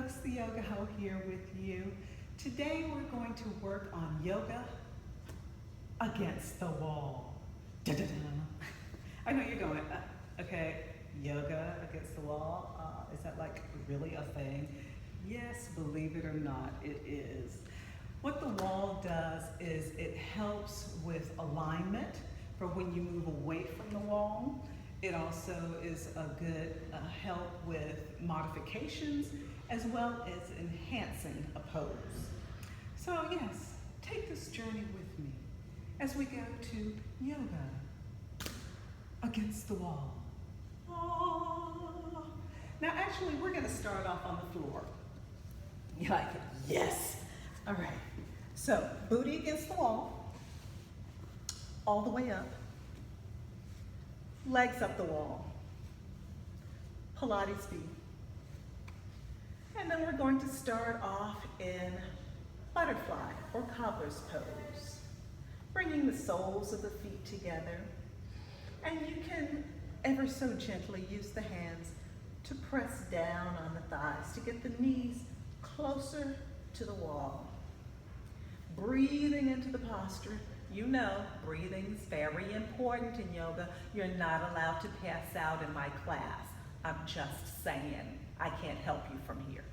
folks, the Yoga Ho here with you. Today we're going to work on yoga against the wall. Da-da-da. I know you're going, okay, yoga against the wall? Is that like really a thing? Yes, believe it or not, it is. What the wall does is it helps with alignment for when you move away from the wall. It also is a good help with modifications as well as enhancing a pose. So yes, take this journey with me as we go to yoga against the wall. Ah. Now actually we're gonna start off on the floor. You like it? Yes. All right. So booty against the wall, all the way up. Legs up the wall, Pilates feet. And then we're going to start off in butterfly or cobbler's pose, bringing the soles of the feet together. And you can ever so gently use the hands to press down on the thighs to get the knees closer to the wall. Breathing into the posture. You know, breathing's very important in yoga. You're not allowed to pass out in my class. I'm just saying. I can't help you from here.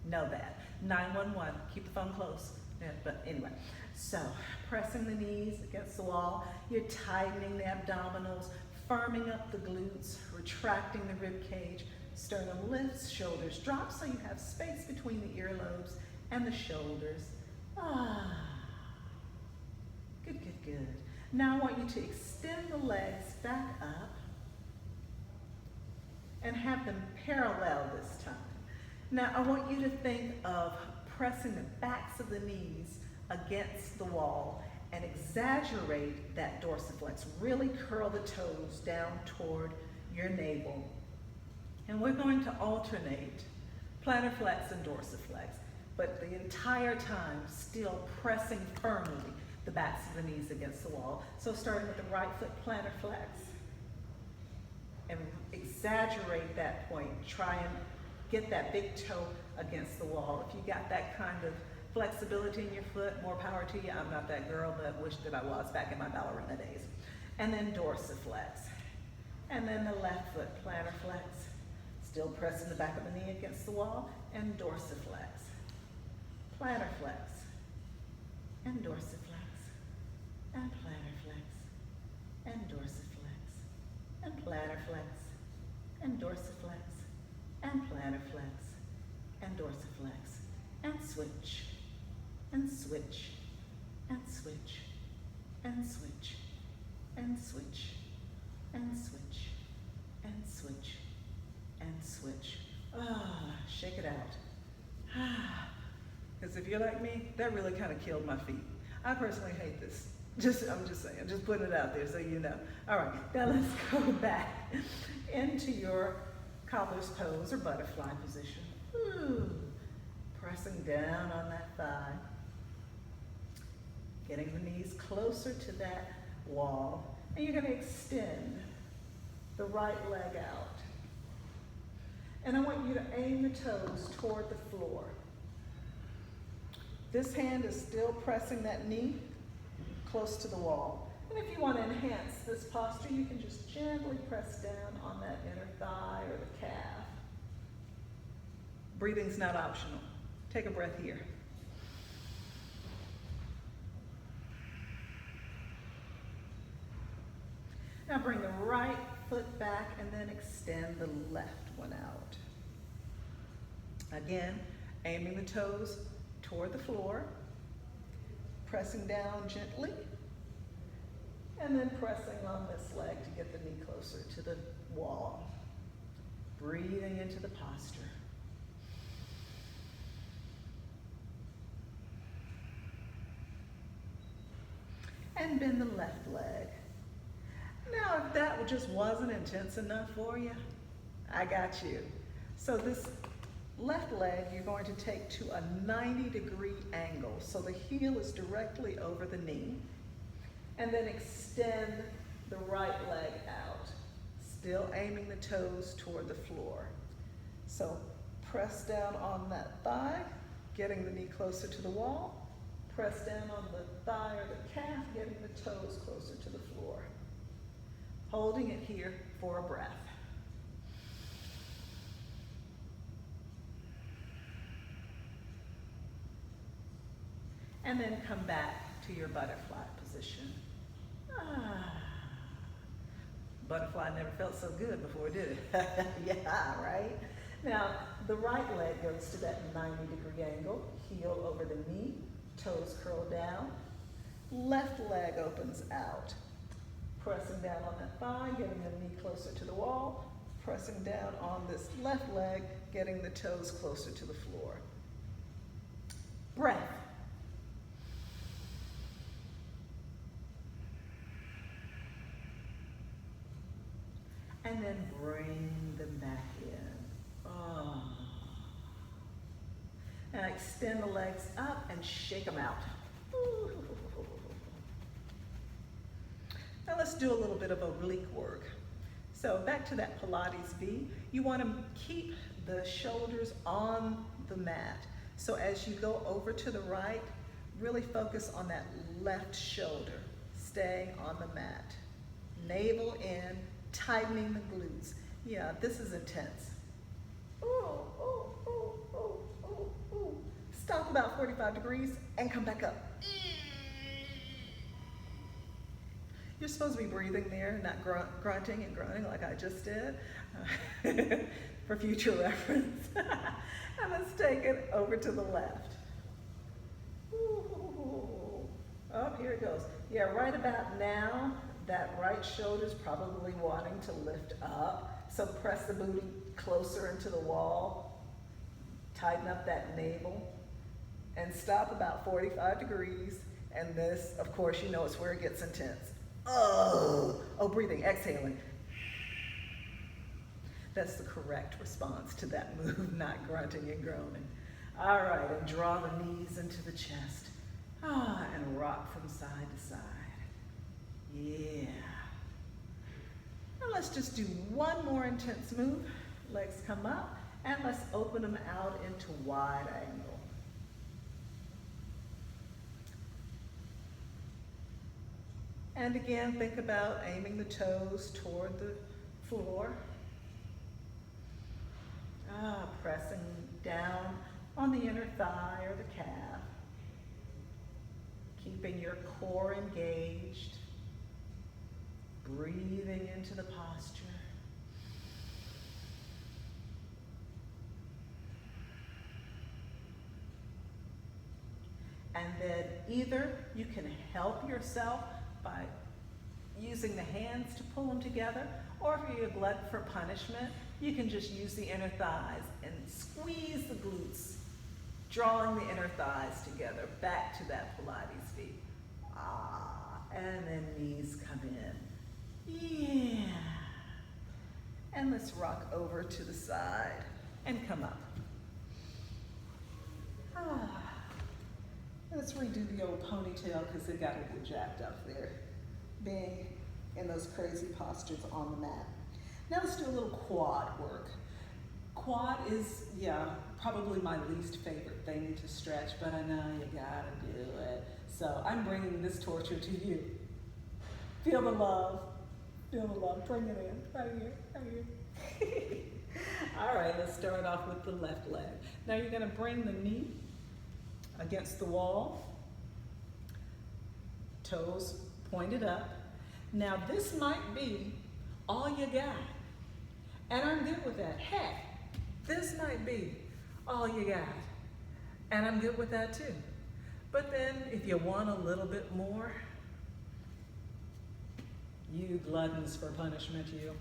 Know that. 911, keep the phone close. Yeah, but anyway, so pressing the knees against the wall. You're tightening the abdominals, firming up the glutes, retracting the rib cage. Sternum lifts, shoulders drop so you have space between the earlobes and the shoulders. Ah. Good, good, good. Now I want you to extend the legs back up and have them parallel this time. Now I want you to think of pressing the backs of the knees against the wall and exaggerate that dorsiflex. Really curl the toes down toward your navel. And we're going to alternate plantar flex and dorsiflex, but the entire time still pressing firmly the backs of the knees against the wall. So starting with the right foot plantar flex and exaggerate that point. Try and get that big toe against the wall. If you got that kind of flexibility in your foot, more power to you. I'm not that girl, but wish that I was back in my ballerina days. And then dorsiflex. And then the left foot plantar flex. Still pressing the back of the knee against the wall and dorsiflex. Plantar flex and dorsiflex. And plantar flex, and dorsiflex, and plantar flex, and dorsiflex, and plantar flex, and dorsiflex, and switch, and switch, and switch, and switch, and switch, and switch, and switch, and switch. Ah, shake it out. Ah, because if you're like me, that really kind of killed my feet. I personally hate this. I'm just saying, just putting it out there so you know. All right, now let's go back into your cobbler's pose or butterfly position. Ooh. Pressing down on that thigh. Getting the knees closer to that wall. And you're gonna extend the right leg out. And I want you to aim the toes toward the floor. This hand is still pressing that knee close to the wall. And if you want to enhance this posture, you can just gently press down on that inner thigh or the calf. Breathing's not optional. Take a breath here. Now bring the right foot back and then extend the left one out. Again, aiming the toes toward the floor. Pressing down gently, and then pressing on this leg to get the knee closer to the wall. Breathing into the posture. And bend the left leg. Now, if that just wasn't intense enough for you, I got you. So this left leg, you're going to take to a 90-degree angle. So the heel is directly over the knee. And then extend the right leg out. Still aiming the toes toward the floor. So Press down on that thigh, getting the knee closer to the wall. Press down on the thigh or the calf, getting the toes closer to the floor. Holding it here for a breath. And then come back to your butterfly position. Butterfly never felt so good before, did it? Yeah, right? Now, the right leg goes to that 90-degree angle, heel over the knee, toes curl down. Left leg opens out. Pressing down on that thigh, getting the knee closer to the wall. Pressing down on this left leg, getting the toes closer to the floor. Breath. And then bring them back in. Oh. Now extend the legs up and shake them out. Now let's do a little bit of oblique work. So back to that Pilates V, you want to keep the shoulders on the mat. So as you go over to the right, really focus on that left shoulder, staying on the mat. Navel in, tightening the glutes. Yeah, this is intense. Ooh, ooh, ooh, ooh, ooh, ooh. Stop about 45 degrees and come back up. You're supposed to be breathing there, not grunting and groaning like I just did, for future reference. And let's take it over to the left. Ooh. Oh, here it goes. Yeah, right about now, that right shoulder's probably wanting to lift up. So press the booty closer into the wall. Tighten up that navel. And stop about 45 degrees. And this, of course, you know it's where it gets intense. Oh, breathing, exhaling. That's the correct response to that move, not grunting and groaning. All right, and draw the knees into the chest. And rock from side to side. Yeah. Now let's just do one more intense move. Legs come up, and let's open them out into wide angle. And again, think about aiming the toes toward the floor. Pressing down on the inner thigh or the calf. Keeping your core engaged. Breathing into the posture. And then either you can help yourself by using the hands to pull them together, or if you're a glutton for punishment, you can just use the inner thighs and squeeze the glutes, drawing the inner thighs together back to that Pilates V. And then knees come in. Yeah. And let's rock over to the side and come up. Let's redo the old ponytail because it got a little jacked up there, being in those crazy postures on the mat. Now let's do a little quad work. Quad is, probably my least favorite thing to stretch, but I know you gotta do it. So I'm bringing this torture to you. Feel the love. Feel the love. Bring it in. Right here. Right here. All right, let's start off with the left leg. Now you're gonna bring the knee against the wall. Toes pointed up. Now this might be all you got. And I'm good with that. Heck, this might be all you got. And I'm good with that too. But then if you want a little bit more, you gluttons for punishment, you.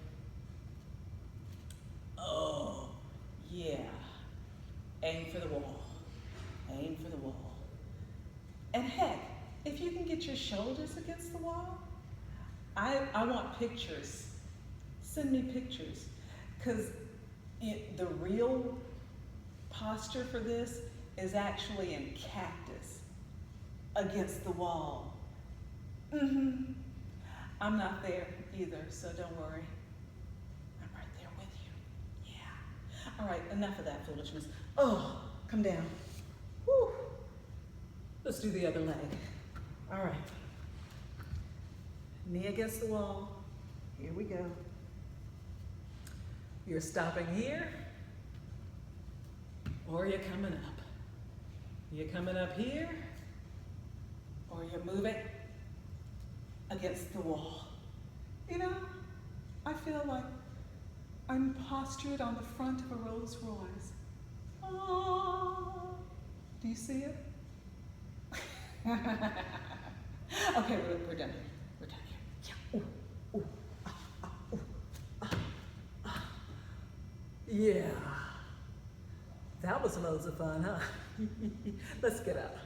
Oh, yeah. Aim for the wall. Aim for the wall. And heck, if you can get your shoulders against the wall, I want pictures. Send me pictures. Because the real posture for this is actually in cactus against the wall. I'm not there either, so don't worry. I'm right there with you. Yeah. All right, enough of that foolishness. Oh, come down. Whew. Let's do the other leg. All right. Knee against the wall. Here we go. You're stopping here, or you're coming up. You're coming up here, or you're moving against the wall. You know, I feel like I'm postured on the front of a Rolls Royce. Oh, do you see it? Okay, we're done here. We're done here. Yeah. Ooh, ooh, ooh, yeah. That was loads of fun, huh? Let's get up.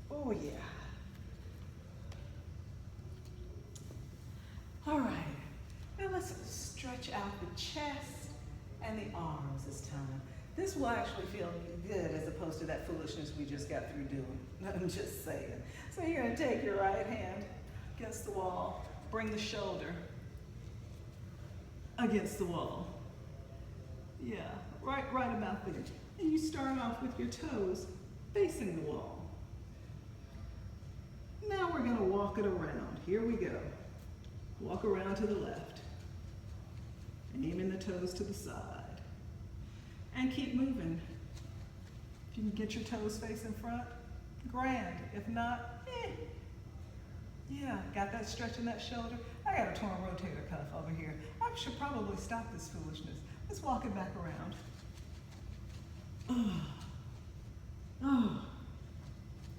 Oh, yeah. All right. Now let's stretch out the chest and the arms this time. This will actually feel good as opposed to that foolishness we just got through doing. I'm just saying. So you're gonna take your right hand against the wall, bring the shoulder against the wall. Yeah, right about there. And you start off with your toes facing the wall. Now we're gonna walk it around. Here we go. Walk around to the left. Aiming the toes to the side. And keep moving. If you can get your toes facing front, grand. If not, yeah, got that stretch in that shoulder. I got a torn rotator cuff over here. I should probably stop this foolishness. Let's walk it back around. Oh,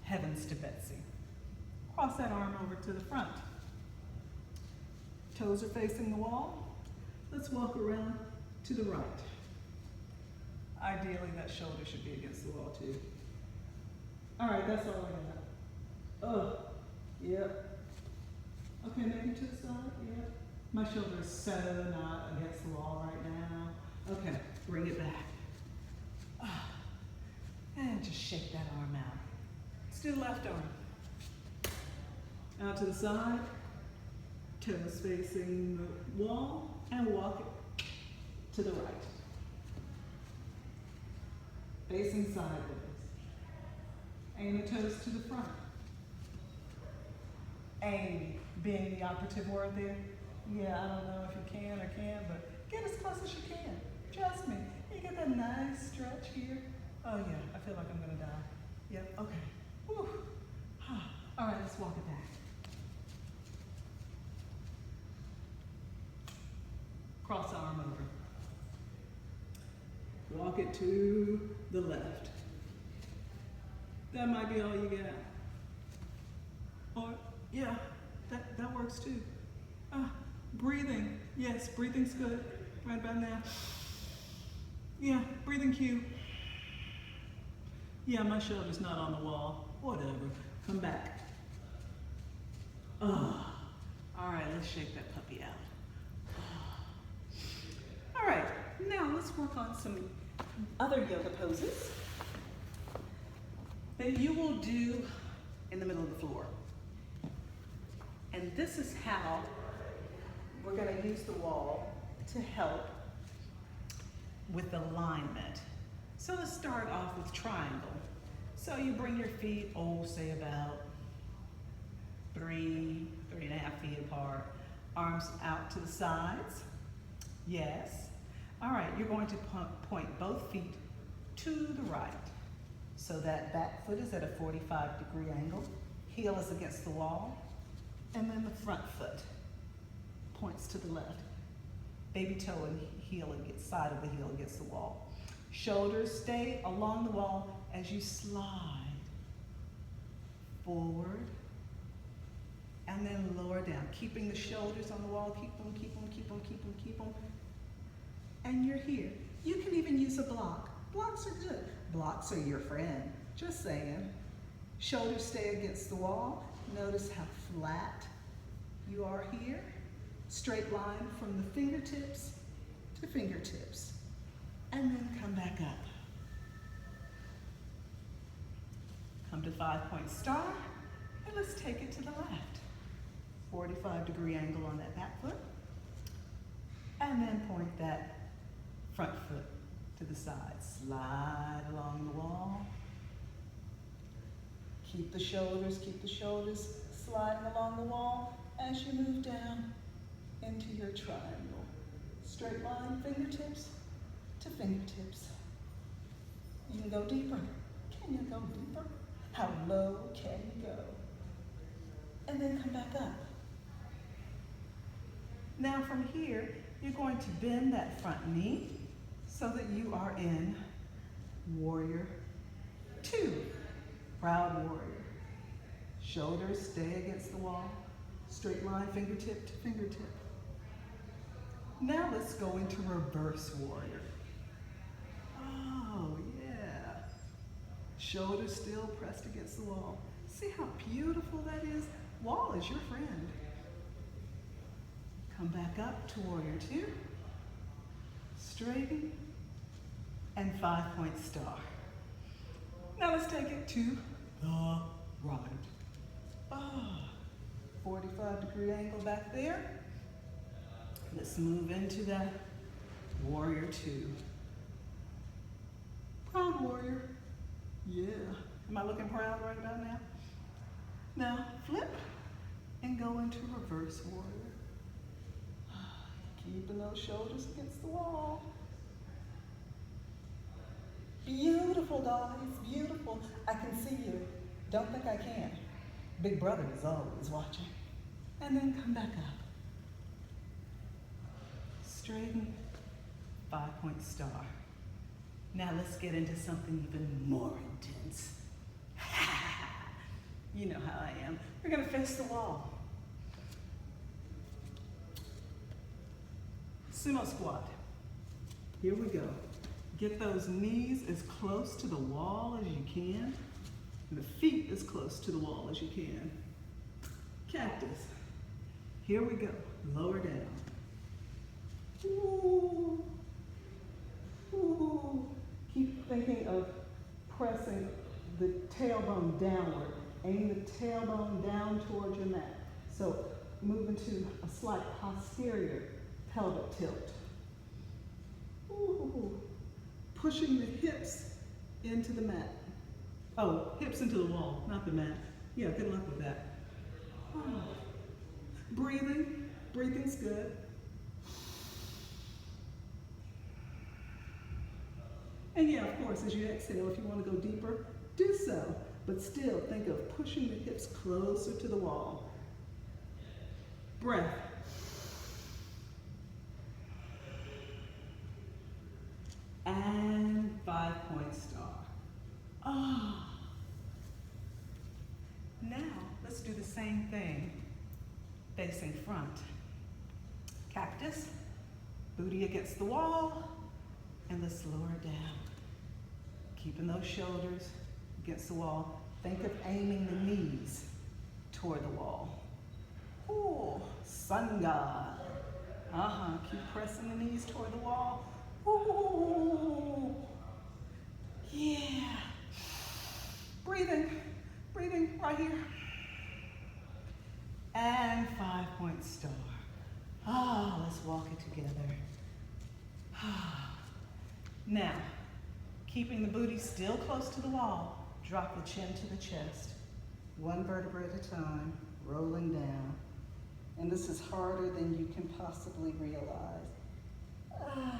heavens to Betsy. Cross that arm over to the front. Toes are facing the wall. Let's walk around to the right. Ideally, that shoulder should be against the wall too. All right, that's all I got. Oh, yep. Okay, maybe to the side, yep. My shoulder is so not against the wall right now. Okay, bring it back. And just shake that arm out. Let's do the left arm. Out to the side, toes facing the wall, and walk it to the right. Facing sideways. Aim the toes to the front. Aim being the operative word there. Yeah, I don't know if you can or can't, but get as close as you can. Trust me. You get that nice stretch here. Oh yeah, I feel like I'm gonna die. Yep, okay. Whew. All right, let's walk it back. Cross arm over. Walk it to the left. That might be all you get. Or, yeah, that works too. Breathing. Yes, breathing's good. Right about now. Yeah, breathing cue. Yeah, my shoulder's not on the wall. Whatever. Come back. All right, let's shake that puppy out. All right, now let's work on some other yoga poses that you will do in the middle of the floor. And this is how we're going to use the wall to help with alignment. So let's start off with triangle. So you bring your feet, say about 3.5 feet apart. Arms out to the sides. Yes. All right, you're going to point both feet to the right. So that back foot is at a 45-degree angle. Heel is against the wall. And then the front foot points to the left. Baby toe and heel against side of the heel against the wall. Shoulders stay along the wall as you slide forward and then lower down, keeping the shoulders on the wall. Keep them, keep them, keep them, keep them, keep them. And you're here. You can even use a block. Blocks are good. Blocks are your friend. Just saying. Shoulders stay against the wall. Notice how flat you are here. Straight line from the fingertips to fingertips. And then come back up. Come to 5-point star, and let's take it to the left. 45-degree angle on that back foot. And then point that front foot to the side. Slide along the wall. Keep the shoulders sliding along the wall as you move down into your triangle. Straight line, fingertips to fingertips. You can go deeper. Can you go deeper? How low can you go? And then come back up. Now from here, you're going to bend that front knee so that you are in warrior two. Proud warrior. Shoulders stay against the wall. Straight line, fingertip to fingertip. Now let's go into reverse warrior. Oh, yeah. Shoulders still pressed against the wall. See how beautiful that is? Wall is your friend. Come back up to warrior two. Straighten and 5-point star. Now let's take it to the right. 45-degree angle back there. Let's move into that warrior two. Proud warrior. Yeah. Am I looking proud right about now? Now flip and go into reverse warrior. Keeping those shoulders against the wall. Beautiful, guys, beautiful. I can see you. Don't think I can. Big brother is always watching. And then come back up. Straighten, 5-point star. Now let's get into something even more intense. You know how I am. We're gonna face the wall. Sumo squat. Here we go. Get those knees as close to the wall as you can, and the feet as close to the wall as you can. Cactus. Here we go. Lower down. Ooh. Ooh. Keep thinking of pressing the tailbone downward. Aim the tailbone down towards your mat. So move into a slight posterior pelvic tilt. Ooh. Pushing the hips into the mat. Oh, hips into the wall, not the mat. Yeah, good luck with that. Oh. Breathing. Breathing's good. And yeah, of course, as you exhale, if you want to go deeper, do so. But still, think of pushing the hips closer to the wall. Breath. And 5-point star. Ah. Now, let's do the same thing, facing front. Cactus, booty against the wall, and let's lower down. Keeping those shoulders against the wall. Think of aiming the knees toward the wall. Ooh, sun god. Keep pressing the knees toward the wall. Ooh, yeah. Breathing right here. And 5-point star. Let's walk it together. Now, keeping the booty still close to the wall, drop the chin to the chest. One vertebra at a time, rolling down. And this is harder than you can possibly realize.